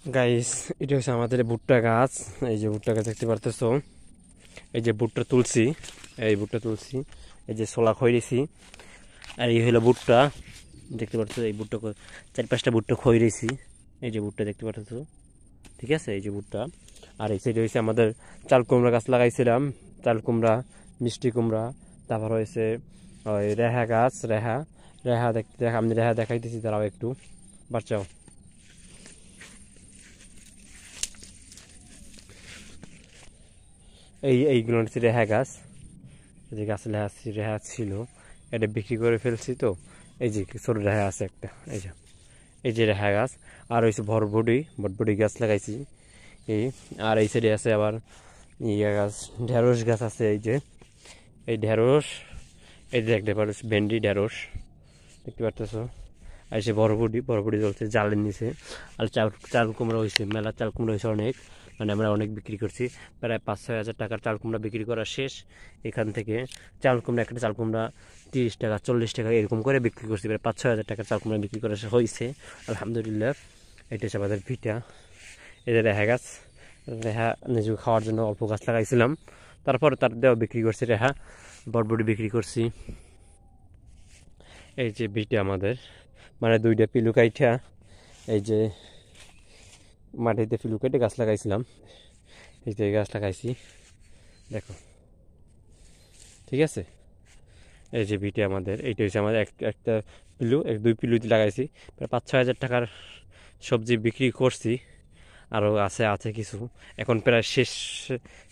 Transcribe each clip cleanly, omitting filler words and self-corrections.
Guys, এটা হচ্ছে আমাদের ভুট্টা গাছ। এই যে ভুট্টা গাছ দেখতে পারতেছো, এই যে ভুট্টা তুলছি, এই ভুট্টা তুলছি, এই যে ছোলা খইরেছি। আর এই হলো ভুট্টা, দেখতে পাচ্ছ এই ভুট্টা 4-5টা ভুট্টা খইরেছি। এই যে ভুট্টা দেখতে পাচ্ছ, ঠিক আছে, এই যে ভুট্টা। আর এই সাইডে হয়েছে আমাদের চাল কুমড়া গাছ লাগাইছিলাম, চাল কুমড়া, মিষ্টি কুমড়া। তারপর হয়েছে ওই রেহা গাছ, রেহা রেহা দেখতে আমি রেহা দেখাইতেছি, তারাও একটু বাচ্চাও। এইগুলো হচ্ছে রেহা গাছ, এই যে গাছ রেহা ছিল, এটা বিক্রি করে ফেলছি। তো এই যে ছোট রেহা আছে একটা, এই যে রেহা গাছ। আর হয়েছে বটবটি গাছ লাগাইছি এই। আর এই সাইডে আছে আবার ইয়া গাছ, ঢেঁড়স গাছ আছে। এই যে এই ঢেঁড়স, এই যে দেখতে পারো ভেন্ডি, ঢেঁড়স দেখতে পারতেছো। আর সে বরবটি চলছে জালের নিচে। আর চাল চাল কুমড়া হয়েছে, মেলা চাল কুমড়া হয়েছে অনেক, মানে আমরা অনেক বিক্রি করছি। প্রায় 5-6 হাজার টাকার চাল কুমড়া বিক্রি করা শেষ। এখান থেকে চাল কুমড়া, একটা চাল কুমড়া 30 টাকা 40 টাকা এরকম করে বিক্রি করছি। প্রায় 5-6 হাজার টাকার চাল কুমড়া বিক্রি করা হয়েছে আলহামদুলিল্লাহ। এটা হচ্ছে আমাদের ভিটা। এদের রেহা গাছ, রেহা নিজে খাওয়ার জন্য অল্প গাছ লাগাইছিলাম, তারপরে তার দেওয়া বিক্রি করছি। রেহা বরবটি বিক্রি করছি। এই যে ভিটা আমাদের, মানে 2টা পিলু কাইঠা, এই যে মাটিতে পিলু কেটে গাছ লাগাইছিলাম। এই যে গাছ লাগাইছি, দেখো, ঠিক আছে। এই যে ভিটে আমাদের, এইটা হচ্ছে আমাদের একটা পিলু, 2 পিলু লাগাইছি। প্রায় 5-6 হাজার টাকার সবজি বিক্রি করছি। আরও আছে কিছু, এখন প্রায় শেষ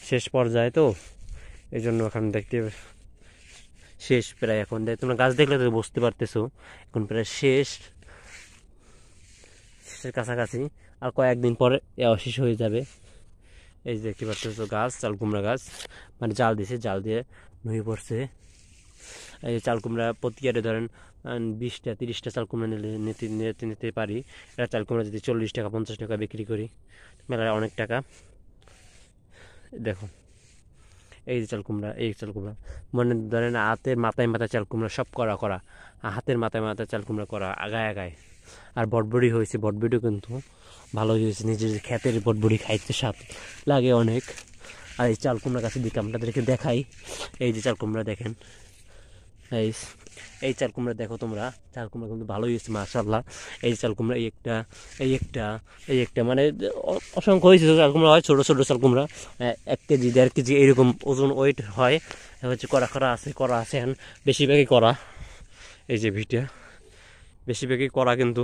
শেষ পর্যায়ে। তো এই জন্য এখন দেখতে শেষ প্রায়, এখন তোমরা গাছ দেখলে তো বুঝতে পারতেছো এখন প্রায় শেষের কাছাকাছি। আর কয়েকদিন পরে শেষ হয়ে যাবে। এই যে দেখতে পাচ্ছ গাছ, চাল কুমড়া গাছ, মানে জাল দিছে, জাল দিয়ে নুয়ে পড়ছে। এই চাল কুমড়া প্রতি আরে ধরেন 20টা 30টা চাল কুমড়া নিতে পারি। এটা চাল কুমড়া যদি 40 টাকা 50 টাকা বিক্রি করি, মেলায় অনেক টাকা। দেখো এই যে চাল কুমড়া, এই চাল কুমড়া, মনে ধরেন হাতের মাথায় চাল কুমড়া সব করা করা, হাতের মাথায় চাল কুমড়া করা আগায় আগায়। আর বটবড়ি হয়েছে, বটবড়িও কিন্তু ভালোই হয়েছে, নিজের ক্ষেতের বটবড়ি খাইতে স্বাদ লাগে অনেক। আর এই চাল কুমড়া গাছের দিকে আপনাদেরকে দেখাই, এই যে চাল কুমড়া দেখেন, এই এই চাল কুমড়া দেখো তোমরা, চাল কুমড়া কিন্তু ভালোই হয়েছে মাশাআল্লাহ। এই চাল কুমড়া এই একটা মানে অসংখ্য হয়েছে চাল কুমড়া, হয় ছোট ছোট চাল কুমড়া, 1 কেজি 1.5 কেজি এরকম ওজন ওয়েট হয়। হচ্ছে করা আছে এখন বেশিরভাগই করা। এই যে ভিটা বেশিরভাগই করা কিন্তু